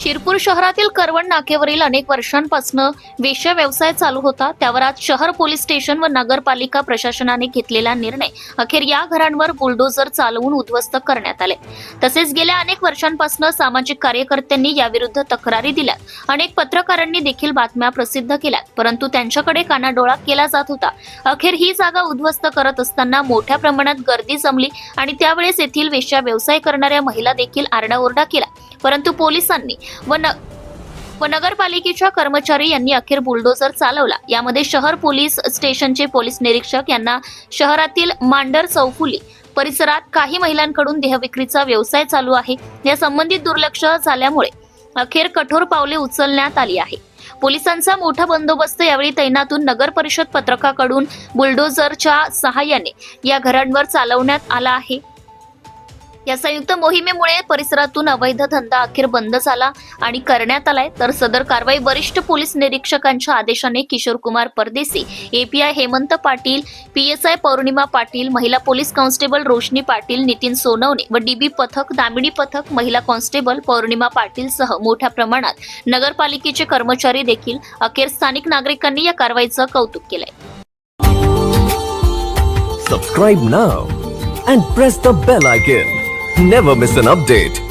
शिरपूर शहरातील करवण नाक्यावरील अनेक वर्षांपासून वेश्या व्यवसाय चालू होता. त्यावर आज शहर पोलीस स्टेशन व नगरपालिका प्रशासनाने घेतलेला निर्णय अखेर या घरांवर बुलडोझर चालवून उद्ध्वस्त करण्यात आले. तसेच गेल्या अनेक वर्षांपासून सामाजिक कार्यकर्त्यांनी याविरुद्ध तक्रारी दिल्या. अनेक पत्रकारांनी देखील बातम्या प्रसिद्ध केल्या, परंतु त्यांच्याकडे कानाडोळा केला जात होता. अखेर ही जागा उद्ध्वस्त करत असताना मोठ्या प्रमाणात गर्दी जमली आणि त्यावेळेस येथील वेश्या व्यवसाय करणाऱ्या महिला देखील आरडाओरडा केला. परंतु पोलिसांनी व नगरपालिकेच्या कर्मचारी यांनी अखेर बुलडोझर चालवला. यामध्ये शहर पोलीस स्टेशनचे पोलीस निरीक्षक यांना शहरातील मांडर चौफुली परिसरात काही महिलांकडून देहविक्रीचा व्यवसाय चालू आहे या संबंधित दुर्लक्ष झाल्यामुळे अखेर कठोर पावले उचलण्यात आली आहे. पोलिसांचा मोठा बंदोबस्त यावेळी तैनातून नगर परिषद पत्रकाकडून बुलडोझरच्या सहाय्याने या घरांवर चालवण्यात आला आहे. या संयुक्त मोहिमेमुळे परिसरातून अवैध धंदा अखेर बंद झाला आणि करण्यात आलाय. तर सदर कारवाई वरिष्ठ पोलीस निरीक्षकांच्या आदेशाने किशोर कुमार परदेसी, एपीआय हेमंत पाटील, पीएसआय पौर्णिमा पाटील, महिला पोलीस कॉन्स्टेबल रोशनी पाटील, नितीन सोनवणे व डीबी पथक, दामिनी पथक, महिला कॉन्स्टेबल पौर्णिमा पाटील सह मोठ्या प्रमाणात नगरपालिकेचे कर्मचारी देखील अखेर स्थानिक नागरिकांनी या कारवाईचं कौतुक केलंय. Subscribe now and press the bell icon. Never miss an update.